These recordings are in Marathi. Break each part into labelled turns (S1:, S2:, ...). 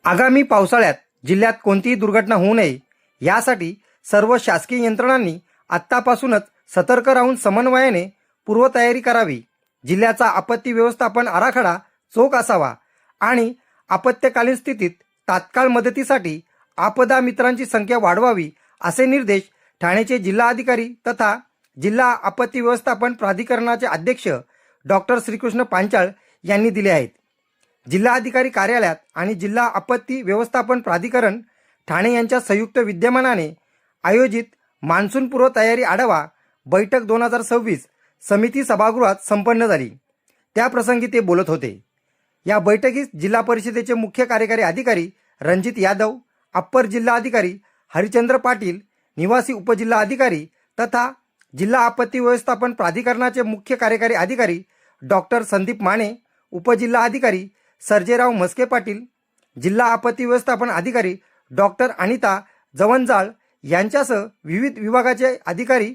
S1: आगामी पावसाळ्यात जिल्ह्यात कोणतीही दुर्घटना होऊ नये यासाठी सर्व शासकीय यंत्रणांनी आत्तापासूनच सतर्क राहून समन्वयाने पूर्वतयारी करावी। जिल्ह्याचा आपत्ती व्यवस्थापन आराखडा चोख असावा आणि आपत्कालीन स्थितीत तात्काळ मदतीसाठी आपदा मित्रांची संख्या वाढवावी असे निर्देश ठाण्याचे जिल्हाधिकारी तथा जिल्हा आपत्ती व्यवस्थापन प्राधिकरणाचे अध्यक्ष डॉक्टर श्रीकृष्ण पांचाळ यांनी दिले आहेत। जिल्हाधिकारी कार्यालयात आणि जिल्हा आपत्ती व्यवस्थापन प्राधिकरण ठाणे यांच्या संयुक्त विद्यमानाने आयोजित मान्सूनपूर्व तयारी आढावा बैठक 2026 समिती सभागृहात संपन्न झाली। त्याप्रसंगी ते बोलत होते। या बैठकीस जिल्हा परिषदेचे मुख्य कार्यकारी अधिकारी रणजित यादव, अप्पर जिल्हाधिकारी हरिचंद्र पाटील, निवासी उपजिल्हाधिकारी तथा जिल्हा आपत्ती व्यवस्थापन प्राधिकरणाचे मुख्य कार्यकारी अधिकारी डॉक्टर संदीप माने, उपजिल्हाधिकारी सर्जेराव मस्के पाटील, जिल्हा आपत्ती व्यवस्थापन अधिकारी डॉक्टर अनिता जवंजाळ यांच्यासह विविध विभागाचे अधिकारी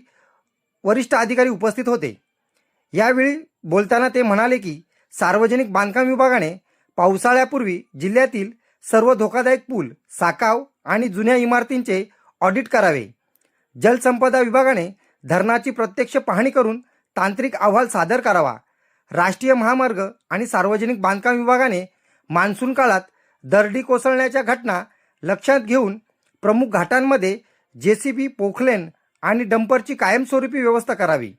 S1: वरिष्ठ अधिकारी उपस्थित होते। यावेळी बोलताना ते म्हणाले की सार्वजनिक बांधकाम विभागाने पावसाळ्यापूर्वी जिल्ह्यातील सर्व धोकादायक पूल, साकाव आणि जुन्या इमारतींचे ऑडिट करावे। जलसंपदा विभागाने धरणाची प्रत्यक्ष पाहणी करून तांत्रिक अहवाल सादर करावा। राष्ट्रीय महामार्ग आणि सार्वजनिक बांधकाम विभागाने मान्सून काळात दरडी कोसळण्याच्या घटना लक्षात घेऊन प्रमुख घाटांमध्ये JCB, पोखलेन आणि डंपरची कायमस्वरूपी व्यवस्था करावी।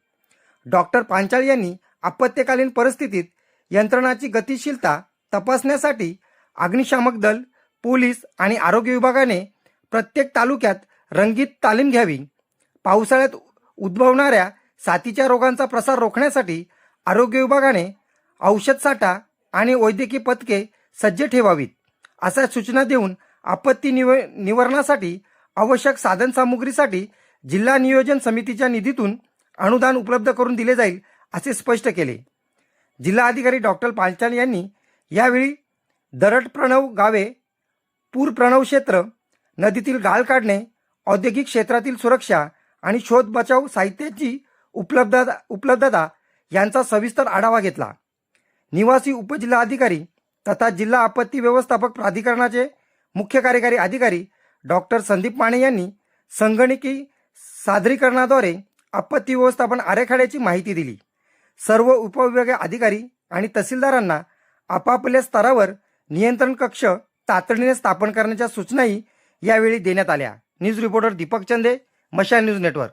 S1: डॉक्टर पांचाळ यांनी आपत्कालीन परिस्थितीत यंत्रणाची गतिशीलता तपासण्यासाठी अग्निशामक दल, पोलीस आणि आरोग्य विभागाने प्रत्येक तालुक्यात रंगीत तालीम घ्यावी। पावसाळ्यात उद्भवणाऱ्या साथीच्या रोगांचा प्रसार रोखण्यासाठी आरोग्य विभागाने औषध साठा आणि वैद्यकीय पथके सज्ज ठेवावीत अशा सूचना देऊन आपत्ती निवारणासाठी आवश्यक साधनसामुग्रीसाठी जिल्हा नियोजन समितीच्या निधीतून अनुदान उपलब्ध करून दिले जाईल असे स्पष्ट केले। जिल्हाधिकारी डॉक्टर पांचाळ यांनी यावेळी दरड प्रणव गावे, पूर प्रणव क्षेत्र, नदीतील गाळ काढणे, औद्योगिक क्षेत्रातील सुरक्षा आणि शोध बचाव साहित्याची उपलब्धता यांचा सविस्तर आढावा घेतला। निवासी उपजिल्हाधिकारी तथा जिल्हा आपत्ती व्यवस्थापक प्राधिकरणाचे मुख्य कार्यकारी अधिकारी डॉक्टर संदीप माने यांनी संगणकी सादरीकरणाद्वारे आपत्ती व्यवस्थापन आराखड्याची माहिती दिली। सर्व उपविभागीय अधिकारी आणि तहसीलदारांना आपापल्या स्तरावर नियंत्रण कक्ष तातडीने स्थापन करण्याच्या सूचनाही यावेळी देण्यात आल्या। न्यूज रिपोर्टर दीपक चंदे, मशाल न्यूज नेटवर्क।